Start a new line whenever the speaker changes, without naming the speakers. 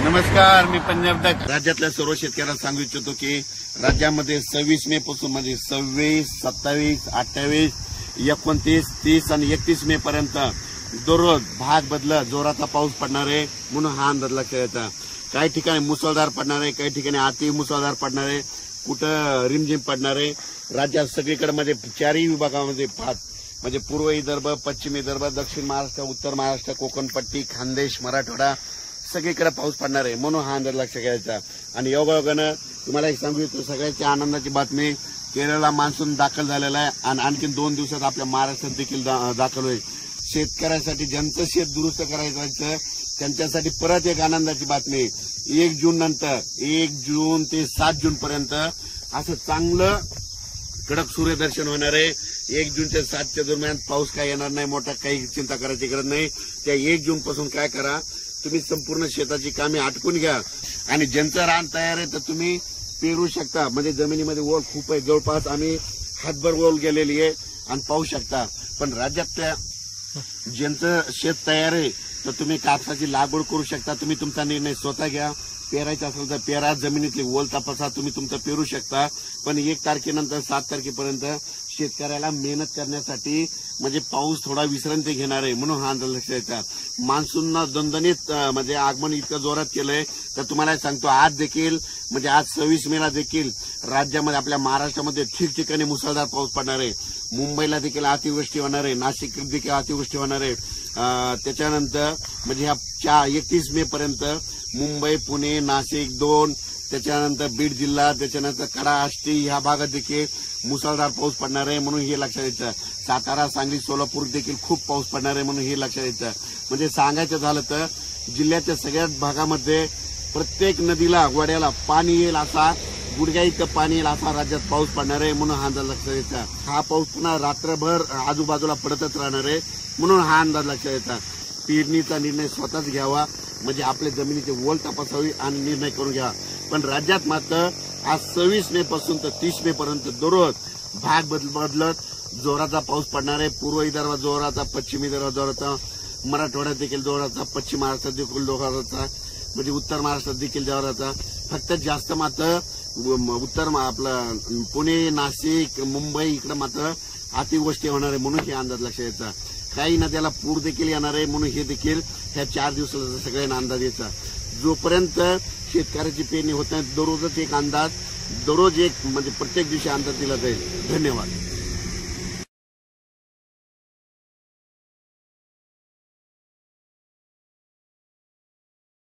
नमस्कार, मी पंजाब तक राज्यातल्या सर्व शेतकऱ्यांना सांगू इच्छितो की राज्यामध्ये 26 मे पासून म्हणजे 26, 27, 28, 29, 30 आणि 31 मे पर्यंत दररोज भाग बदलत जोराचा पाऊस पडणार आहे म्हणून हा अंदाज लक्षात येतो। काही ठिकाणी मुसळधार पडणार आहे, काही ठिकाणी अति मुसळधार पडणार आहे, कुठं रिमझिम पडणार आहे। राज्यात सगळीकडे म्हणजे चारही विभागामध्ये म्हणजे पूर्व विदर्भ, पश्चिम विदर्भ, दक्षिण महाराष्ट्र, उत्तर महाराष्ट्र, कोकण पट्टी, खानदेश, मराठवाडा सगळीकडे पाऊस पडणार आहे म्हणून हा अंदाज लक्षात घ्यायचा। आणि योगायोगानं तुम्हाला एक सांगू इच्छितो सगळ्याच्या आनंदाची बातमी, केरळला मान्सून दाखल झालेला आहे आणि आणखी 2 दिवसात आपल्या महाराष्ट्रात देखील दाखल होईल। शेतकऱ्यांसाठी ज्यांचं शेत दुरुस्त करायचं त्यांच्यासाठी परत एक आनंदाची बातमी, 1 जून नंतर 1 जून ते 7 जून पर्यंत असं चांगलं कडक सूर्यदर्शन होणार आहे। 1 जून ते 7 दरम्यान पाऊस काय येणार नाही, मोठा काही चिंता करायची गरज नाही। त्या 1 जून पासून काय करा, तुम्ही संपूर्ण शेताची कामे आटपून घ्या आणि ज्यांचं रान तयार आहे तर तुम्ही पेरू शकता। म्हणजे जमिनीमध्ये ओल खूप आहे, जवळपास आम्ही हातभर ओल गेलेली आहे आणि पाहू शकता। पण राज्यातल्या ज्यांचं शेत तयार आहे तर तुम्ही कापसाची लागवड करू शकता। तुम्ही तुमचा निर्णय स्वतः घ्या, पेरायचं असेल तर पेरा, जमिनीतली ओल तपासा, तुम्ही तुमचं पेरू शकता। पण 1 तारखेनंतर 7 तारखेपर्यंत शेतकऱ्याला मेहनत करण्यासाठी म्हणजे पाऊस थोडा विश्रांती घेणार आहे म्हणून हा अंदाज लक्षात येता। मान्सूननं दणदणीत म्हणजे आगमन इतकं जोरात केलंय तर तुम्हाला सांगतो आज देखील म्हणजे आज 26 मेला देखील राज्यामध्ये आपल्या महाराष्ट्रामध्ये ठिकठिकाणी मुसळधार पाऊस पडणार आहे। मुंबईला देखील अतिवृष्टी होणार आहे, नाशिक देखील अतिवृष्टी होणार आहे। त्याच्यानंतर म्हणजे ह्या 31 मे पर्यंत मुंबई, पुणे, नाशिक 2, त्याच्यानंतर बीड जिल्हा, त्याच्यानंतर कडा, आष्टी ह्या भागात देखील मुसळधार पाऊस पडणार आहे म्हणून हे लक्षात यायचं। सातारा, सांगली, सोलापूर देखील खूप पाऊस पडणार आहे म्हणून हे लक्षात यायचं। म्हणजे सांगायचं झालं तर जिल्ह्याच्या सगळ्याच भागामध्ये प्रत्येक नदीला, वड्याला पाणी येईल असा, गुडघ्या इतकं पाणी येईल असा राज्यात पाऊस पडणार आहे म्हणून हा अंदाज लक्षात यायचा। हा पाऊस पुन्हा रात्रभर आजूबाजूला पडतच राहणार आहे म्हणून हा अंदाज लक्षात यायचा। पेरणीचा निर्णय स्वतःच घ्यावा, म्हणजे आपल्या जमिनीची ओल तपासावी आणि निर्णय करून घ्या। पण राज्यात मात्र आज 26 मे पासून तर 30 मे पर्यंत दररोज भाग बदलत जोराचा पाऊस पडणार आहे। पूर्व विदर्भात जोराचा, पश्चिम विदर्भात जोराचा, मराठवाड्यात देखील जोराचा, पश्चिम महाराष्ट्रात देखील जोराचा, म्हणजे उत्तर महाराष्ट्रात देखील जोराचा। फक्त जास्त मात्र उत्तर आपलं पुणे, नाशिक, मुंबई इकडे मात्र अतिवृष्टी होणार आहे म्हणून हे अंदाज लक्षात यायचा। काही नद्याला पूर देखील येणार आहे म्हणून हे देखील ह्या 4 दिवसाचा सगळ्यांना अंदाज यायचा। जोपर्यंत शेतकऱ्याची पेरणी होत नाही दररोजच एक अंदाज, दररोज एक म्हणजे प्रत्येक दिवशी अंदाज दिला जाईल। धन्यवाद।